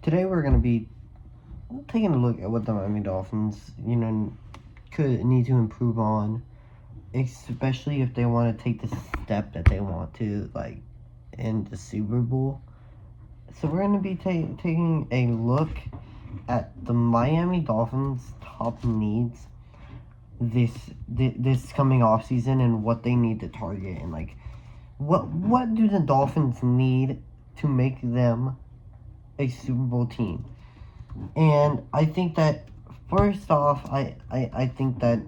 Today we're going to be taking a look at what the Miami Dolphins, could need to improve on, especially if they want to take the step that they want to, like, in the Super Bowl. So we're going to be taking a look at the Miami Dolphins' top needs this coming off season and what they need to target, and like what do the Dolphins need to make them a Super Bowl team. And I think that first off, I think that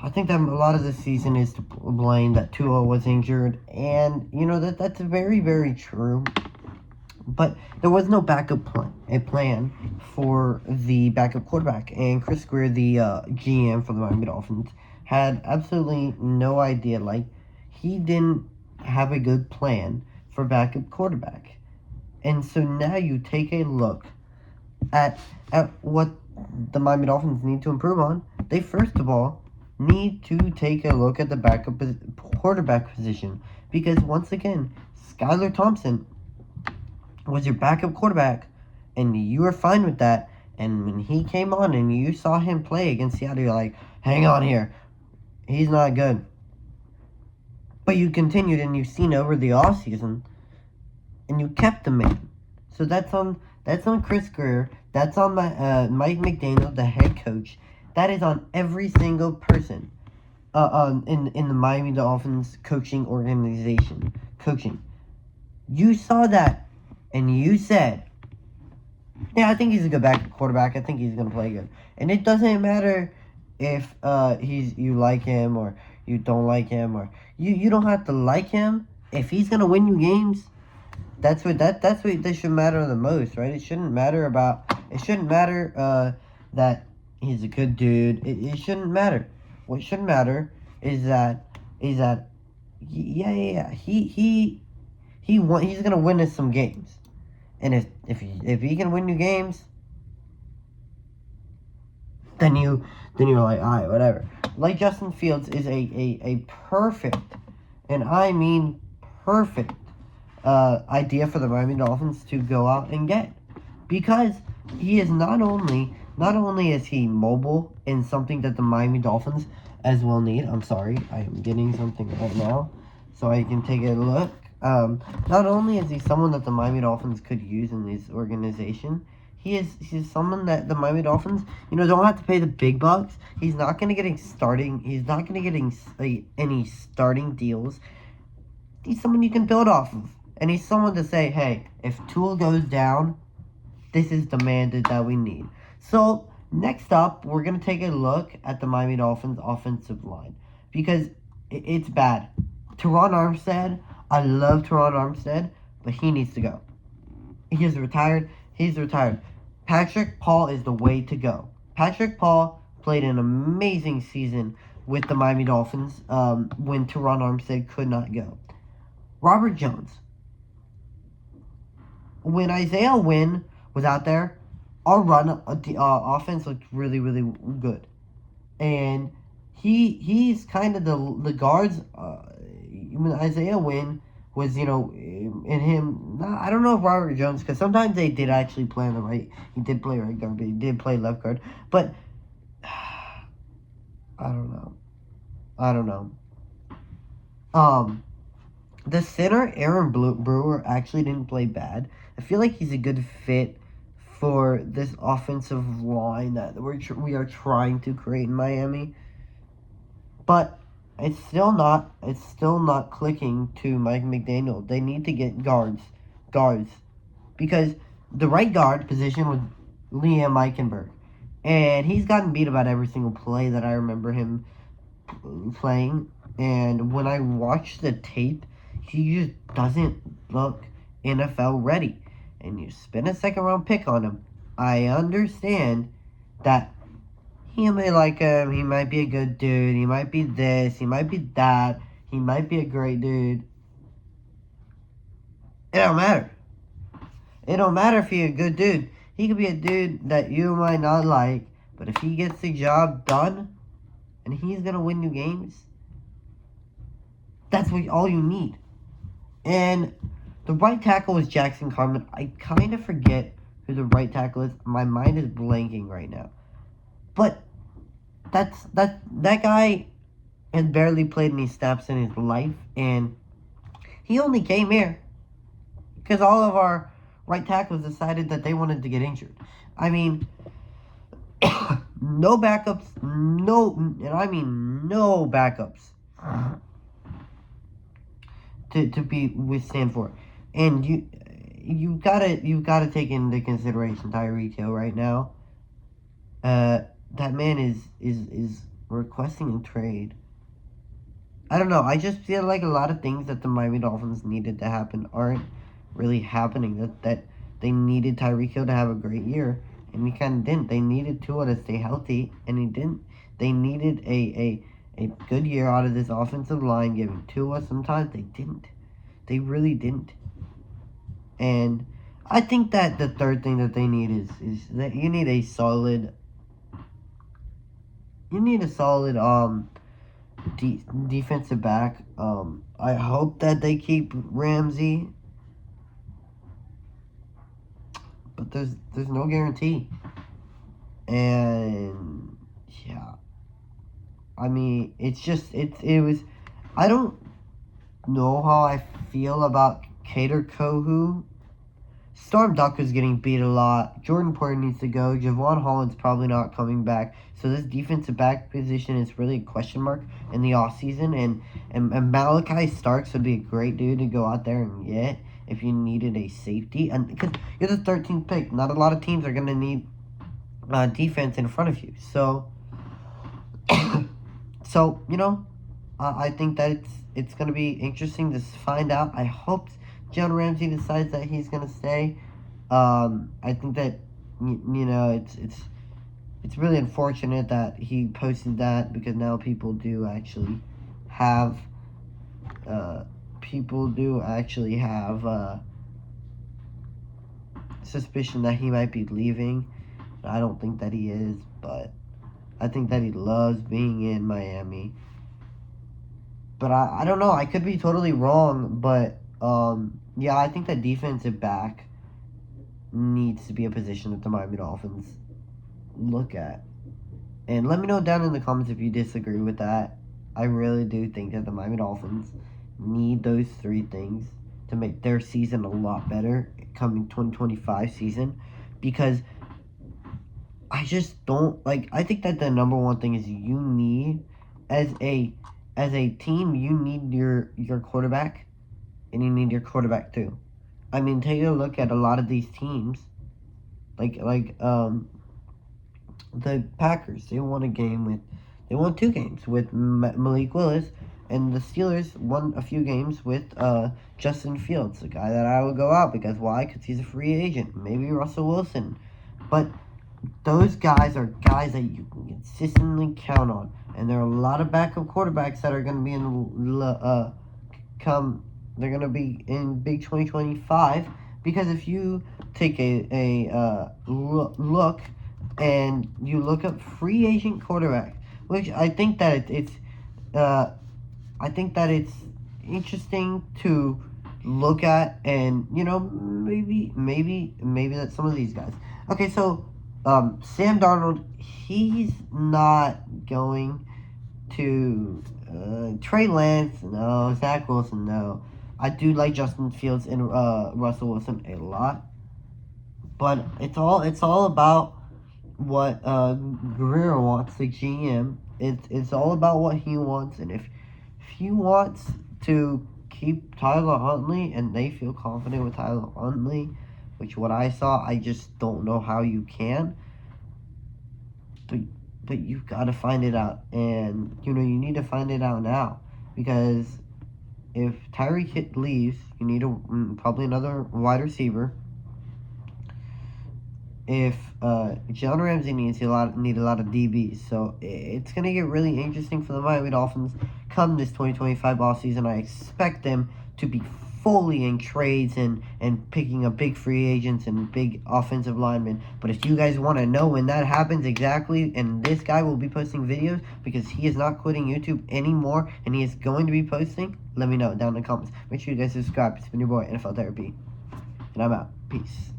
a lot of the season is to blame that Tua was injured, and that's very, very true. But there was no backup plan for the backup quarterback, and Chris Greer, the GM for the Miami Dolphins, had absolutely no idea. Like, he didn't have a good plan for backup quarterback. And so now you take a look at what the Miami Dolphins need to improve on. They first of all need to take a look at the backup quarterback position, because once again, Skylar Thompson was your backup quarterback, and you were fine with that. And when he came on and you saw him play against Seattle, you're like, hang on here, he's not good. But you continued, and you've seen over the offseason, and you kept the man. So that's on Chris Greer. That's on Mike McDaniel, the head coach. That is on every single person in the Miami Dolphins coaching organization. You saw that, and you said, yeah, I think he's a good backup quarterback. I think he's going to play good. And it doesn't matter if you like him or you don't like him, or you don't have to like him. If he's going to win you games, that's what should matter the most, right? It shouldn't matter that he's a good dude. It shouldn't matter. What should matter is that he's gonna win us some games. And if he can win you games, then you're like, all right, whatever. Like, Justin Fields is a perfect, and I mean perfect, idea for the Miami Dolphins to go out and get, because he is not only is he mobile, in something that the Miami Dolphins as well need. I'm sorry, I am getting something right now, so I can take a look. Not only is he someone that the Miami Dolphins could use in this organization, he's someone that the Miami Dolphins, don't have to pay the big bucks. He's not going to get any starting deals. He's someone you can build off of. And he's someone to say, hey, if Tua goes down, this is the man that we need. So, next up, we're going to take a look at the Miami Dolphins offensive line, because it's bad. Teron Armstead, I love Teron Armstead, but he needs to go. He's retired. Patrick Paul is the way to go. Patrick Paul played an amazing season with the Miami Dolphins when Teron Armstead could not go. Robert Jones. When Isaiah Wynn was out there, our run offense looked really, really good. And he's kind of the guards. When Isaiah Wynn was, in him. I don't know if Robert Jones, because sometimes they did actually play on the right. He did play right guard, but he did play left guard. But I don't know. The center, Aaron Brewer, actually didn't play bad. I feel like he's a good fit for this offensive line that we are trying to create in Miami. But it's still not clicking to Mike McDaniel. They need to get guards, because the right guard position was Liam Eichenberg, and he's gotten beat about every single play that I remember him playing. And when I watch the tape, he just doesn't look NFL ready. And you spend a second round pick on him. I understand that he may like him, he might be a good dude, he might be this, he might be that, he might be a great dude. It don't matter. It don't matter if he's a good dude. He could be a dude that you might not like, but if he gets the job done and he's going to win you games, that's all you need. And The right tackle is Jackson Carman. I kind of forget who the right tackle is. My mind is blanking right now. But that guy has barely played any snaps in his life, and he only came here because all of our right tackles decided that they wanted to get injured. I mean, no backups, and I mean no backups to be withstand for. And you gotta take into consideration Tyreek Hill right now. That man is requesting a trade. I don't know. I just feel like a lot of things that the Miami Dolphins needed to happen aren't really happening. That they needed Tyreek Hill to have a great year, and he kind of didn't. They needed Tua to stay healthy, and he didn't. They needed a good year out of this offensive line, giving Tua. Sometimes they didn't. They really didn't. And I think that the third thing that they need is that you need a solid defensive back. I hope that they keep Ramsey, but there's no guarantee. And yeah, I mean, it was. I don't know how I feel about Kader Kohu. Storm Duck is getting beat a lot. Jordan Porter needs to go. Javon Holland's probably not coming back. So this defensive back position is really a question mark in the offseason. And Malachi Starks would be a great dude to go out there and get if you needed a safety. And because you're the 13th pick, not a lot of teams are going to need defense in front of you. So, I think that it's going to be interesting to find out. I hope John Ramsey decides that he's going to stay. I think that, it's really unfortunate that he posted that, because now people do actually have suspicion that he might be leaving. I don't think that he is, but I think that he loves being in Miami. But I don't know. I could be totally wrong, but yeah, I think that defensive back needs to be a position that the Miami Dolphins look at. And let me know down in the comments if you disagree with that. I really do think that the Miami Dolphins need those three things to make their season a lot better coming 2025 season, because I just don't I think that the number one thing is you need as a team, you need your quarterback, and you need your quarterback too. I mean, take a look at a lot of these teams, the Packers. They won two games with Malik Willis, and the Steelers won a few games with Justin Fields, the guy that I would go out because why? Because he's a free agent. Maybe Russell Wilson, but those guys are guys that you can consistently count on, and there are a lot of backup quarterbacks that are going to be they're going to be in Big 2025, because if you take a look and you look up free agent quarterback, which I think that it's interesting to look at, and maybe that some of these guys. Okay, so Sam Darnold, he's not going to Trey Lance, no. Zach Wilson, no. I do like Justin Fields and Russell Wilson a lot, but it's all about what Guerrero wants, the GM. It's all about what he wants, and if he wants to keep Tyler Huntley and they feel confident with Tyler Huntley, which what I saw, I just don't know how you can. But you've got to find it out, and you need to find it out now, because if Tyreek leaves, you need probably another wide receiver. If John Ramsey need a lot of DBs, so it's gonna get really interesting for the Miami Dolphins come this 2025 offseason. I expect them to be fully in trades and picking up big free agents and big offensive linemen. But if you guys want to know when that happens exactly, and this guy will be posting videos because he is not quitting YouTube anymore and he is going to be posting, let me know down in the comments. Make sure you guys subscribe. It's been your boy, NFL Therapy. And I'm out. Peace.